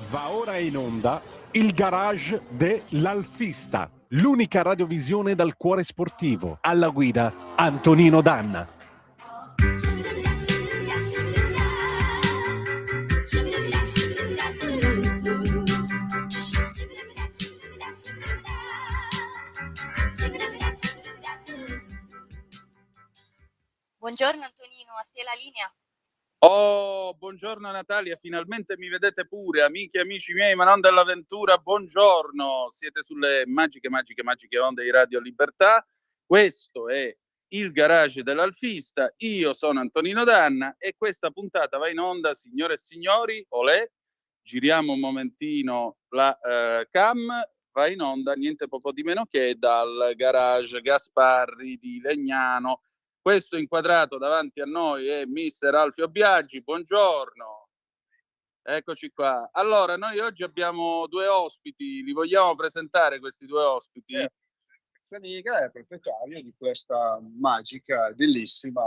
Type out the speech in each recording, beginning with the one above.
Va ora in onda il garage dell'Alfista, l'unica radiovisione dal cuore sportivo. Alla guida Antonino Danna. Buongiorno Antonino, a te la linea. Oh, buongiorno Natalia, finalmente mi vedete pure, amiche e amici miei, ma non dell'avventura, buongiorno, siete sulle magiche onde di Radio Libertà, questo è il garage dell'Alfista, io sono Antonino Danna e questa puntata va in onda, signore e signori, olè, giriamo un momentino la cam, va in onda niente poco di meno che dal garage Gasparri di Legnano. Questo inquadrato davanti a noi è mister Alfio Biaggi, buongiorno. Eccoci qua. Allora, noi oggi abbiamo due ospiti, li vogliamo presentare questi due ospiti? Cazzaniga è proprietario di questa magica, bellissima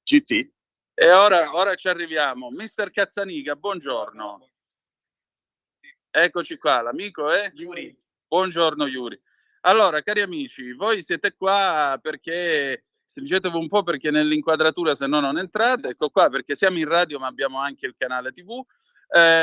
GT. E ora ci arriviamo. Mister Cazzaniga, buongiorno. Eccoci qua, l'amico è? Yuri. Buongiorno Yuri. Allora, cari amici, voi siete qua perché... Stringetevi un po' perché nell'inquadratura se no non entrate. Ecco qua perché siamo in radio ma abbiamo anche il canale TV.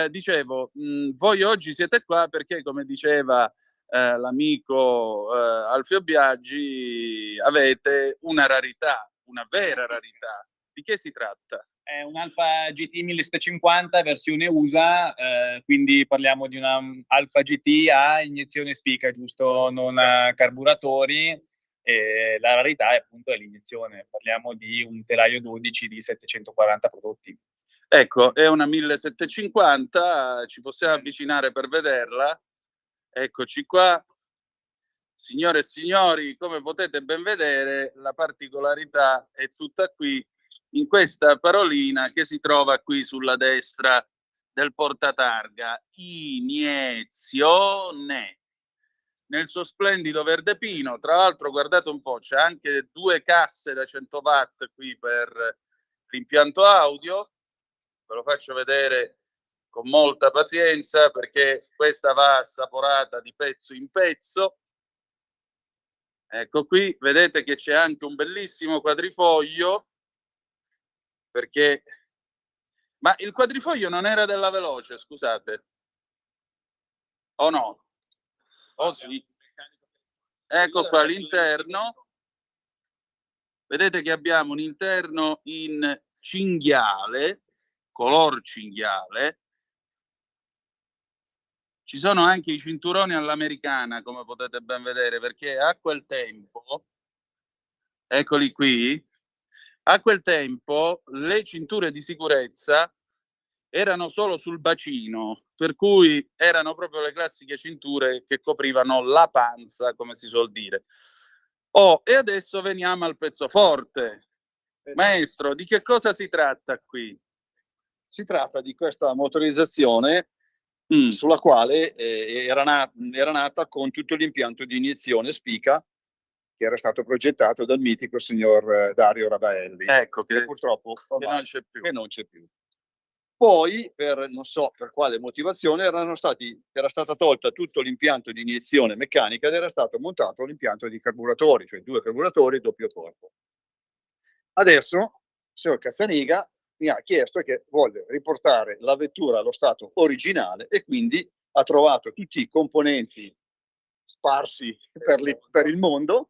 Dicevo, voi oggi siete qua perché come diceva l'amico Alfio Biaggi avete una rarità, una vera rarità. Di che si tratta? È un Alfa GT 1750 versione USA, quindi parliamo di una Alfa GT a iniezione spica, giusto? Non a carburatori. E la rarità è appunto l'iniezione, parliamo di un telaio 12 di 740 prodotti. Ecco, è una 1750, ci possiamo avvicinare per vederla. Eccoci qua. Signore e signori, come potete ben vedere, la particolarità è tutta qui, in questa parolina che si trova qui sulla destra del portatarga, iniezione. Nel suo splendido verde pino, tra l'altro guardate un po', c'è anche 2 casse da 100 watt qui per l'impianto audio, ve lo faccio vedere con molta pazienza perché questa va assaporata di pezzo in pezzo. Ecco qui, vedete che c'è anche un bellissimo quadrifoglio, perché... Ma il quadrifoglio non era della Veloce, scusate. O no? Oh sì. Ecco qua l'interno. Vedete che abbiamo un interno in cinghiale, color cinghiale. Ci sono anche i cinturoni all'americana, come potete ben vedere, perché a quel tempo, eccoli qui, a quel tempo le cinture di sicurezza erano solo sul bacino, per cui erano proprio le classiche cinture che coprivano la panza, come si suol dire. Oh, e adesso veniamo al pezzo forte. Maestro, di che cosa si tratta qui? Si tratta di questa motorizzazione sulla quale era nata con tutto l'impianto di iniezione spica che era stato progettato dal mitico signor Dario Radaelli. Ecco, che purtroppo che non c'è più. Che non c'è più. Poi, non so per quale motivazione, era stata tolta tutto l'impianto di iniezione meccanica ed era stato montato l'impianto di carburatori, cioè 2 carburatori doppio corpo. Adesso il signor Cazzaniga mi ha chiesto che vuole riportare la vettura allo stato originale e quindi ha trovato tutti i componenti sparsi per il mondo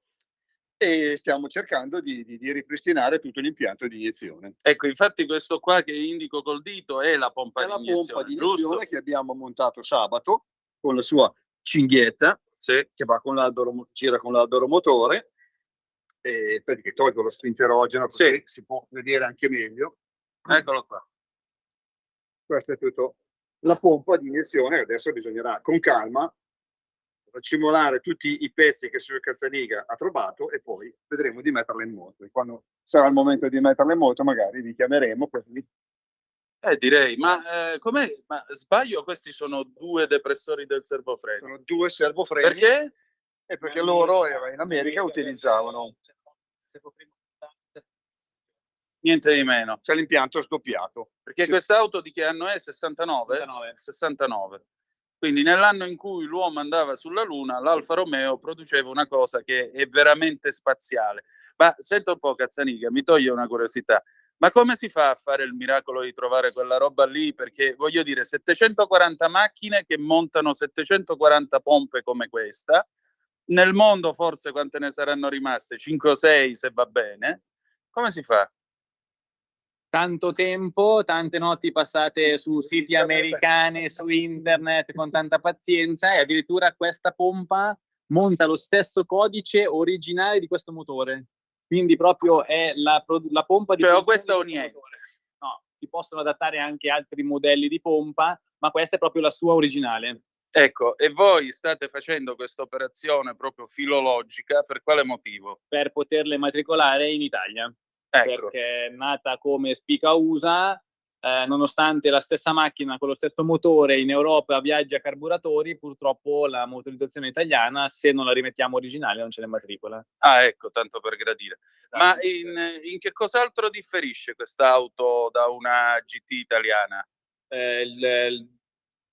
e stiamo cercando di ripristinare tutto l'impianto di iniezione. Ecco, infatti questo qua che indico col dito è la pompa di iniezione, pompa di iniezione, giusto? Che abbiamo montato sabato con la sua cinghietta, sì, che va con gira con l'albero motore, perché tolgo lo spinterogeno, così si può vedere anche meglio. Eccolo qua. Questa è tutto la pompa di iniezione. Adesso bisognerà con calma racimolare tutti i pezzi che il signor Cazzaniga ha trovato e poi vedremo di metterla in moto. E quando sarà il momento di metterla in moto magari vi chiameremo. Direi, ma com'è? Ma sbaglio, questi sono 2 depressori del servofreno? Sono 2 servofreni. Perché? Perché loro in America utilizzavano Niente di meno. C'è l'impianto sdoppiato. Perché quest'auto di che anno è? 69? 69. 69. Quindi nell'anno in cui l'uomo andava sulla Luna, l'Alfa Romeo produceva una cosa che è veramente spaziale. Ma sento un po', Cazzanica, mi toglie una curiosità. Ma come si fa a fare il miracolo di trovare quella roba lì? Perché voglio dire, 740 macchine che montano 740 pompe come questa. Nel mondo forse quante ne saranno rimaste? 5 o 6 se va bene. Come si fa? Tanto tempo, tante notti passate su siti americani, su internet con tanta pazienza, e addirittura questa pompa monta lo stesso codice originale di questo motore. Quindi proprio è la pompa di Cioè, questa o questo niente. motore. No, si possono adattare anche altri modelli di pompa, ma questa è proprio la sua originale. Ecco, e voi state facendo questa operazione proprio filologica per quale motivo? Per poterle matricolare in Italia. Ecco. Perché è nata come Spica USA, nonostante la stessa macchina con lo stesso motore in Europa viaggia a carburatori, purtroppo la motorizzazione italiana, se non la rimettiamo originale, non ce ne matricola. Ah, ecco, tanto per gradire. Ma in che cos'altro differisce quest'auto da una GT italiana?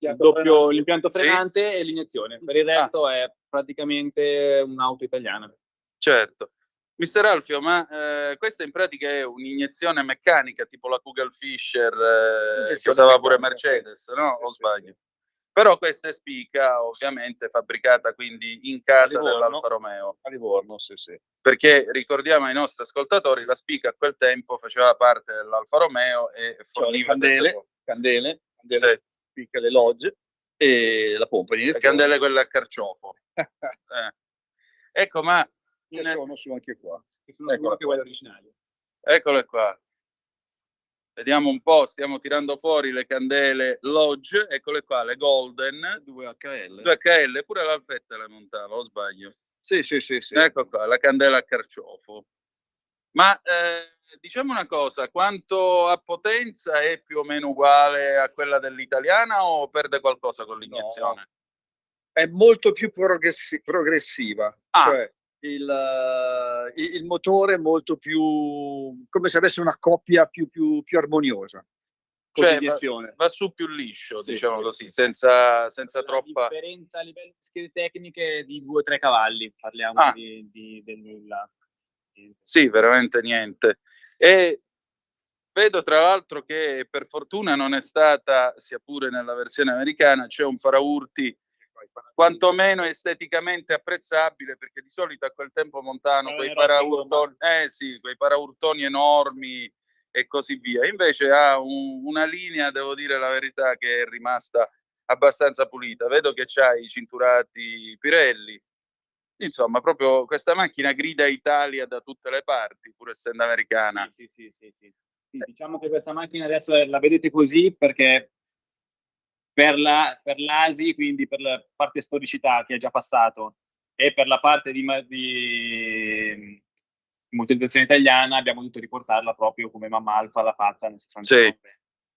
L'impianto frenante e l'iniezione. Per il resto è praticamente un'auto italiana. Certo. Mister Alfio, ma questa in pratica è un'iniezione meccanica tipo la Kugelfischer che usava pure Mercedes, no? O sbaglio? Però questa è Spica, ovviamente fabbricata quindi in casa dell'Alfa Romeo. A Livorno, sì, sì. Perché ricordiamo ai nostri ascoltatori, la Spica a quel tempo faceva parte dell'Alfa Romeo e forniva candele, sì. Spica, le logge e la pompa di le candele quelle a carciofo. Ecco, ma che sono su anche qua. Che sono sicuro che quelle originali. Eccole qua. Vediamo un po', stiamo tirando fuori le candele Lodge, eccole qua, le Golden. 2HL. 2HL, pure l'Alfetta le montava, o sbaglio? Sì. Ecco qua, la candela a carciofo. Ma diciamo una cosa, quanto a potenza è più o meno uguale a quella dell'italiana o perde qualcosa con l'iniezione? No, è molto più progressiva. Cioè il motore è molto più, come se avesse una coppia più armoniosa. Cioè va su più liscio, sì, diciamo così, senza troppa differenza a livello di schede tecniche di 2 o 3 cavalli, parliamo del nulla. Sì, veramente niente. E vedo tra l'altro che per fortuna non è stata, sia pure nella versione americana, c'è un paraurti quantomeno esteticamente apprezzabile, perché di solito a quel tempo montavano quei paraurtoni, quei paraurtoni enormi e così via. Invece ha una linea, devo dire la verità, che è rimasta abbastanza pulita. Vedo che c'ha i cinturati Pirelli. Insomma, proprio questa macchina grida Italia da tutte le parti, pur essendo americana. Sì. Diciamo che questa macchina adesso la vedete così perché per l'ASI, quindi per la parte storicità che è già passato, e per la parte di motorizzazione italiana abbiamo dovuto riportarla proprio come Mamma Alfa l'ha fatta nel 69. Sì.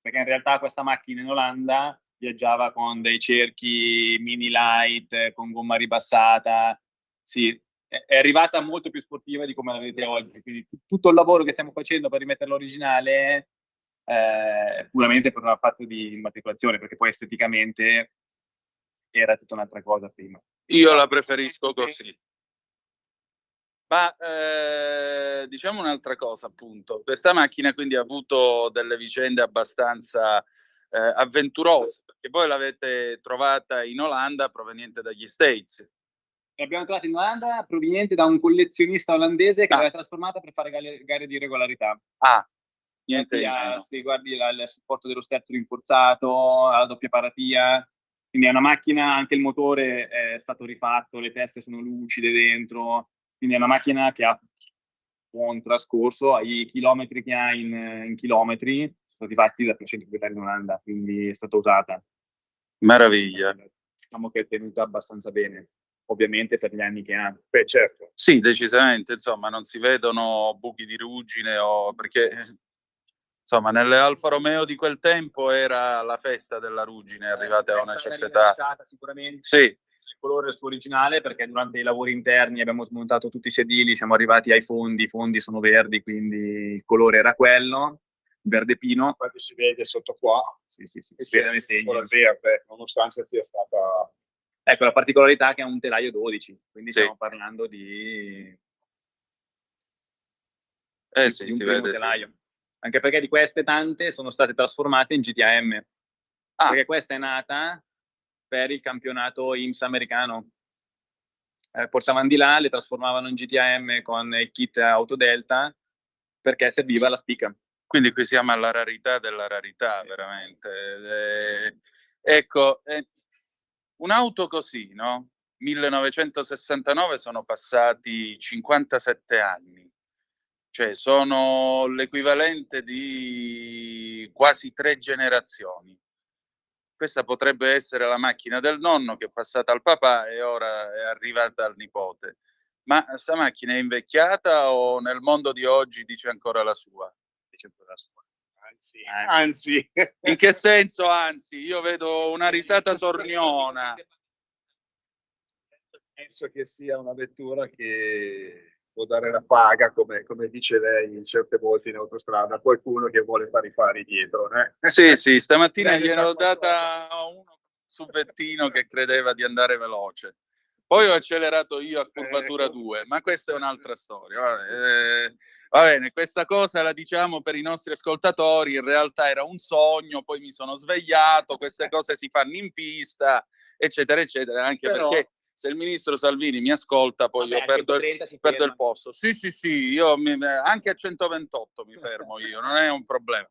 Perché in realtà questa macchina in Olanda viaggiava con dei cerchi mini light, con gomma ribassata. Sì, è arrivata molto più sportiva di come la vedete oggi. Quindi tutto il lavoro che stiamo facendo per rimetterla originale puramente per un fatto di immatricolazione, perché poi esteticamente era tutta un'altra cosa prima. Io la preferisco così. Ma diciamo un'altra cosa, appunto. Questa macchina quindi ha avuto delle vicende abbastanza avventurose, perché voi l'avete trovata in Olanda proveniente dagli States. L'abbiamo trovata in Olanda proveniente da un collezionista olandese che l'aveva trasformata per fare gare di regolarità. Niente di meno. Se guardi il supporto dello sterzo rinforzato, la doppia paratia, quindi è una macchina, anche il motore è stato rifatto, le teste sono lucide dentro, quindi è una macchina che ha buon trascorso, i chilometri che ha in chilometri sono stati fatti da precedenti proprietari in Olanda, quindi è stata usata. Meraviglia. Diciamo che è tenuta abbastanza bene, ovviamente per gli anni che ha. Beh, certo. Sì, decisamente, insomma, non si vedono buchi di ruggine perché insomma, nelle Alfa Romeo di quel tempo era la festa della ruggine, arrivate a una certa età. Sicuramente. Sì. colore il suo originale, perché durante i lavori interni abbiamo smontato tutti i sedili, siamo arrivati ai fondi, i fondi sono verdi, quindi il colore era quello, verde pino. Infatti si vede sotto qua, Sì, sì, sì, e si vede nei segni. ancora verde, nonostante sia stata... Ecco, la particolarità è che è un telaio 12, quindi Sì. stiamo parlando di Sì, di un ti primo vede. telaio. Anche perché di queste tante sono state trasformate in GTAM. Ah. Perché questa è nata per il campionato IMSS americano. Portavano di là, le trasformavano in GTAM con il kit Autodelta perché serviva la spica. Quindi qui siamo alla rarità della rarità, veramente. Ecco, un'auto così, no? 1969 sono passati 57 anni, cioè sono l'equivalente di quasi 3 generazioni. Questa potrebbe essere la macchina del nonno che è passata al papà e ora è arrivata al nipote. Ma sta macchina è invecchiata o nel mondo di oggi dice ancora la sua? Dice ancora la sua. Anzi. In che senso anzi? Io vedo una risata sorniona. Penso che sia una vettura che può dare la paga, come dice lei certe volte in autostrada, qualcuno che vuole fare i fari dietro. Sì, sì, stamattina Lei ne sa gliel'ho qualcosa. data a uno subbettino che credeva di andare veloce. Poi ho accelerato io a curvatura 2, ma questa è un'altra storia. Va bene, questa cosa la diciamo per i nostri ascoltatori, in realtà era un sogno, poi mi sono svegliato, queste cose si fanno in pista, eccetera, eccetera, anche Però, perché se il ministro Salvini mi ascolta poi Vabbè, io perdo, 130 si perdo ferma. il posto. Sì, sì, sì, io anche a 128 mi fermo io, non è un problema.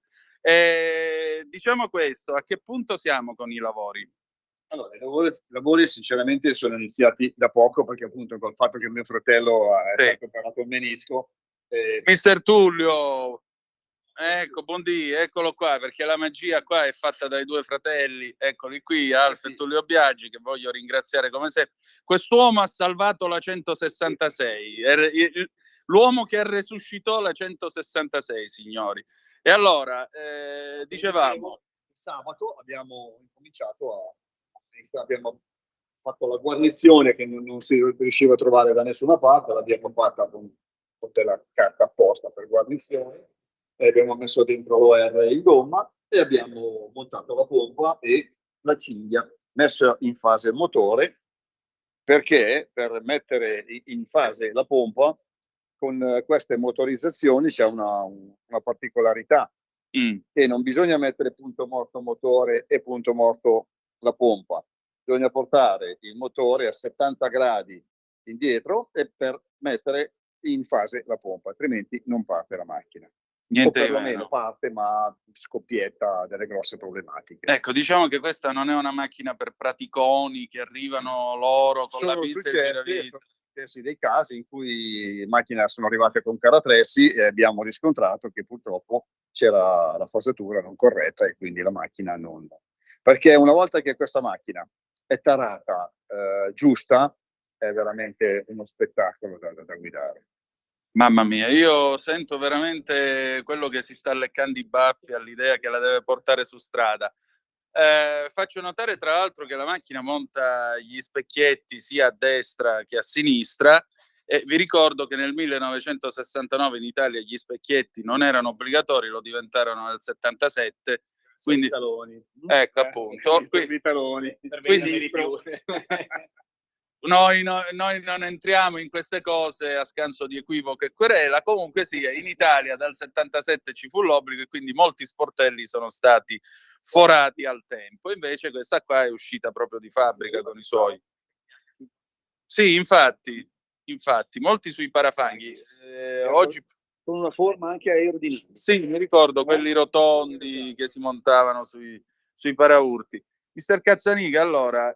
Diciamo questo, a che punto siamo con i lavori? allora, i lavori sinceramente sono iniziati da poco, perché appunto col fatto che mio fratello è Sì. stato operato il menisco. Mister Tullio, ecco, buondì, eccolo qua, perché la magia qua è fatta dai due fratelli, eccoli qui, Alf e Tullio Biagi, che voglio ringraziare come sempre. Quest'uomo ha salvato la 166, l'uomo che resuscitò la 166, signori. E allora, dicevamo... Sabato abbiamo incominciato abbiamo fatto la guarnizione che non si riusciva a trovare da nessuna parte, l'abbiamo fatta con della carta apposta per guarnizione, e abbiamo messo dentro l'OR in gomma e abbiamo montato la pompa e la cinghia, messo in fase il motore, perché per mettere in fase la pompa con queste motorizzazioni c'è una particolarità, che non bisogna mettere punto morto motore e punto morto la pompa, bisogna portare il motore a 70 gradi indietro e per mettere in fase la pompa, altrimenti non parte la macchina. Niente o di perlomeno meno. parte, ma scoppietta delle grosse problematiche. Ecco, diciamo che questa non è una macchina per praticoni che arrivano loro con la Sono pinza e il successi dei casi in cui macchine sono arrivate con caratressi e abbiamo riscontrato che purtroppo c'era la fasatura non corretta e quindi la macchina non... Perché una volta che questa macchina è tarata giusta, è veramente uno spettacolo da guidare. Mamma mia, io sento veramente quello che si sta leccando i baffi all'idea che la deve portare su strada. Faccio notare tra l'altro che la macchina monta gli specchietti sia a destra che a sinistra, e vi ricordo che nel 1969 in Italia gli specchietti non erano obbligatori, lo diventarono nel 77, quindi taloni. ecco appunto. Taloni. Quindi noi non entriamo in queste cose a scanso di equivoco e querela. Comunque sia, in Italia dal 77 ci fu l'obbligo e quindi molti sportelli sono stati forati al tempo. Invece questa qua è uscita proprio di fabbrica con i suoi. Sì, infatti, molti sui parafanghi. Oggi con una forma anche aerodinamica. sì, mi ricordo quelli rotondi che si montavano sui paraurti. Mister Cazzanica, allora,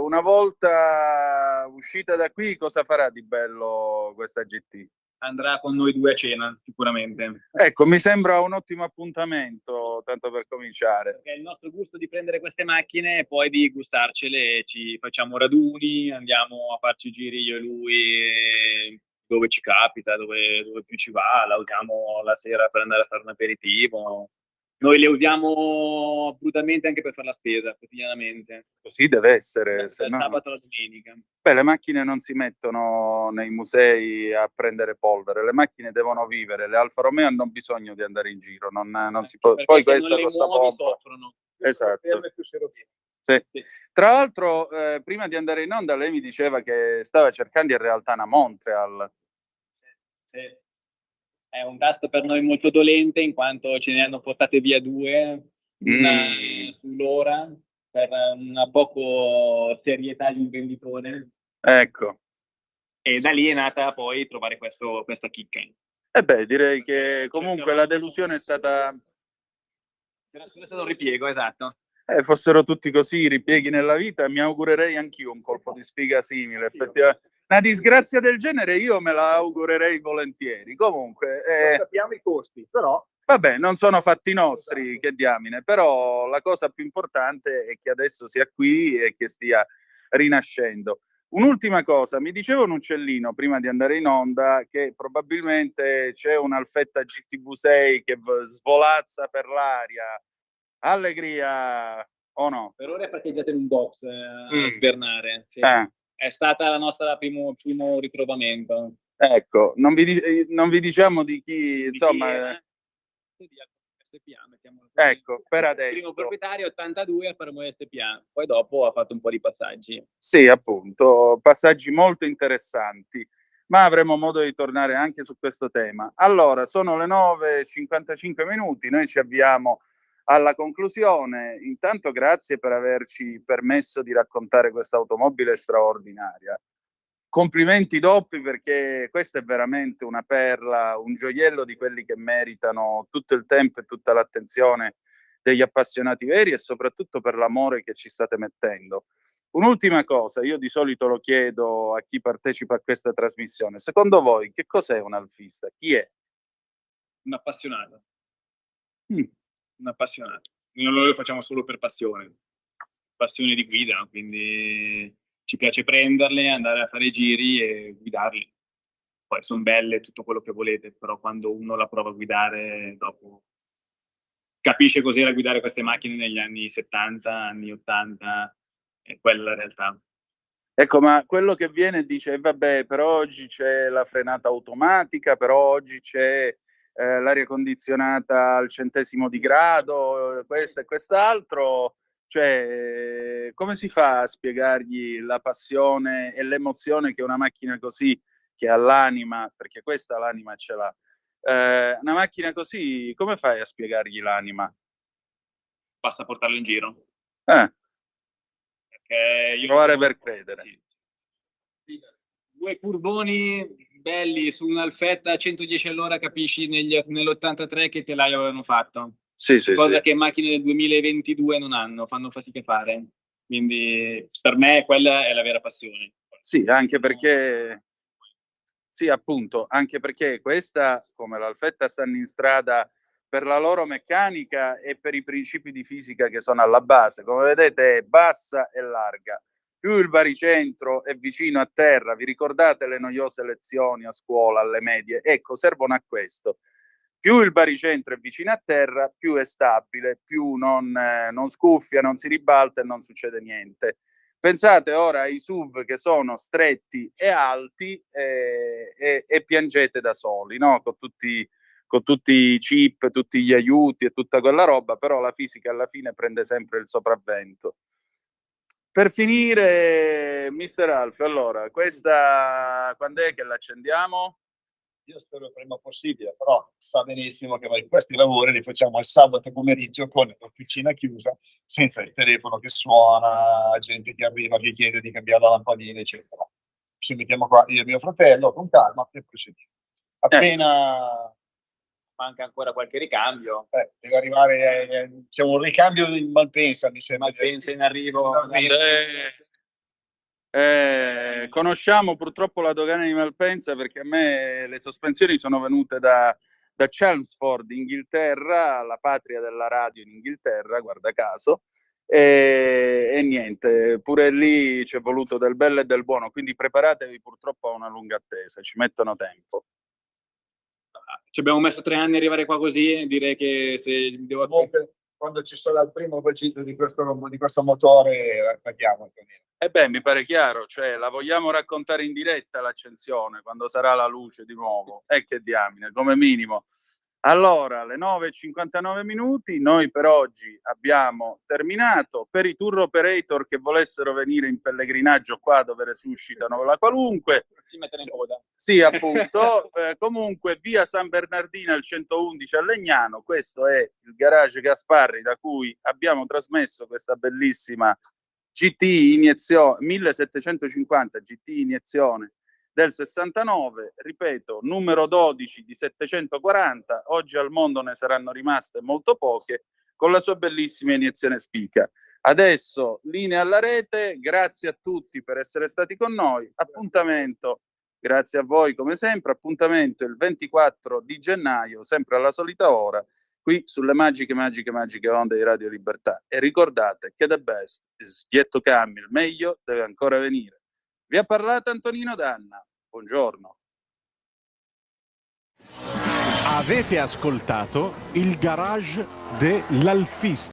una volta uscita da qui, cosa farà di bello questa GT? Andrà con noi due a cena, sicuramente. Ecco, mi sembra un ottimo appuntamento, tanto per cominciare. Perché è il nostro gusto di prendere queste macchine e poi di gustarcele, ci facciamo raduni, andiamo a farci giri io e lui dove ci capita, dove più ci va, la usiamo la sera per andare a fare un aperitivo. Noi le usiamo brutamente anche per fare la spesa quotidianamente, Così deve essere, se dal no... sabato alla domenica. Beh, le macchine non si mettono nei musei a prendere polvere, le macchine devono vivere, le Alfa Romeo hanno bisogno di andare in giro, non si può... Perché Poi se non questa le costa muovi poco. soffrono. Esatto. Più si rovina. Sì. Sì. Tra l'altro, prima di andare in onda, lei mi diceva che stava cercando in realtà una Montreal. Sì. È un tasto per noi molto dolente, in quanto ce ne hanno portate via 2, una sull'ora, per una poco serietà di imprenditore. Ecco. E da lì è nata poi trovare questa chicca. E beh, direi che comunque la delusione è stata... Era stato un ripiego, esatto. Fossero tutti così i ripieghi nella vita, mi augurerei anch'io un colpo di sfiga simile. Effettivamente, una disgrazia del genere io me la augurerei volentieri. Comunque, Non sappiamo i costi, però... Vabbè, non sono fatti nostri, che diamine, però la cosa più importante è che adesso sia qui e che stia rinascendo. Un'ultima cosa, mi diceva un uccellino prima di andare in onda che probabilmente c'è un'Alfetta GTV6 che svolazza per l'aria. Allegria o no? Per ora è parcheggiata in un box a svernare. Sì. È stata la nostra primo ritrovamento. Ecco, non vi diciamo di chi, insomma... SPA, mettiamolo così. Ecco, per adesso. Il primo proprietario 82 a Fermo SPA, poi dopo ha fatto un po' di passaggi. Sì, appunto, passaggi molto interessanti, ma avremo modo di tornare anche su questo tema. Allora, sono le 9:55 minuti, noi ci avviamo alla conclusione. Intanto grazie per averci permesso di raccontare questa automobile straordinaria. Complimenti doppi, perché questa è veramente una perla, un gioiello di quelli che meritano tutto il tempo e tutta l'attenzione degli appassionati veri, e soprattutto per l'amore che ci state mettendo. Un'ultima cosa, io di solito lo chiedo a chi partecipa a questa trasmissione: secondo voi che cos'è un alfista? Chi è? Un appassionato. Un appassionato. Noi lo facciamo solo per passione di guida, quindi ci piace prenderle, andare a fare i giri e guidarli. Poi sono belle tutto quello che volete, però quando uno la prova a guidare, dopo capisce cos'era guidare queste macchine negli anni 70, anni 80, e quella è la realtà. Ecco, ma quello che viene e dice, vabbè, per oggi c'è la frenata automatica, per oggi c'è l'aria condizionata al 100° di grado, questo e quest'altro, cioè, come si fa a spiegargli la passione e l'emozione che una macchina così, che ha l'anima, perché questa l'anima ce l'ha, una macchina così, come fai a spiegargli l'anima? Basta portarlo in giro. Io provare per credere. Sì. 2 curvoni belli su un'Alfetta a 110 all'ora, capisci nell'83 che telaio avevano fatto. Sì, cosa che macchine del 2022 non hanno, fanno fatica a fare. Quindi per me quella è la vera passione. Sì, anche perché... Sì, appunto, anche perché questa, come l'Alfetta, stanno in strada per la loro meccanica e per i principi di fisica che sono alla base. Come vedete è bassa e larga. Più il baricentro è vicino a terra, vi ricordate le noiose lezioni a scuola, alle medie? Ecco, servono a questo. Più il baricentro è vicino a terra, più è stabile, più non scuffia, non si ribalta e non succede niente. Pensate ora ai SUV che sono stretti e alti e piangete da soli, no? Con tutti i chip, tutti gli aiuti e tutta quella roba, però la fisica alla fine prende sempre il sopravvento. Per finire, Mister Alf, allora, questa quando è che l'accendiamo? Io spero il prima possibile, però sa benissimo che questi lavori li facciamo il sabato pomeriggio con l'officina chiusa, senza il telefono che suona, gente che arriva che chiede di cambiare la lampadina, eccetera. Ci mettiamo qua io e mio fratello con calma e procediamo. Appena manca ancora qualche ricambio, deve arrivare, c'è un ricambio in Malpensa, mi sembra. Malpensa in arrivo. Conosciamo purtroppo la dogana di Malpensa, perché a me le sospensioni sono venute da Chelmsford, Inghilterra, la patria della radio in Inghilterra, guarda caso, e niente, pure lì c'è voluto del bello e del buono, quindi preparatevi purtroppo a una lunga attesa, ci mettono tempo. ci abbiamo messo 3 anni a arrivare qua così, direi che se devo... Comunque, quando ci sarà il primo vagito di questo motore, paghiamo, Antonino. E beh, mi pare chiaro, cioè la vogliamo raccontare in diretta l'accensione quando sarà la luce di nuovo. E che diamine, come minimo. Allora, le 9:59 minuti, noi per oggi abbiamo terminato. Per i tour operator che volessero venire in pellegrinaggio qua dove resuscitano la qualunque, Si mettono in coda. sì, appunto, comunque via San Bernardino al 111 a Legnano, questo è il garage Gasparri da cui abbiamo trasmesso questa bellissima GT iniezione 1750 GT iniezione del 69, ripeto, numero 12 di 740, oggi al mondo ne saranno rimaste molto poche, con la sua bellissima iniezione Spica. Adesso linea alla rete, grazie a tutti per essere stati con noi, appuntamento, grazie a voi come sempre, appuntamento il 24 di gennaio, sempre alla solita ora, qui sulle magiche onde di Radio Libertà. E ricordate che the best is yet to come, il meglio deve ancora venire. Vi ha parlato Antonino Danna. Buongiorno. Avete ascoltato il garage dell'Alfista.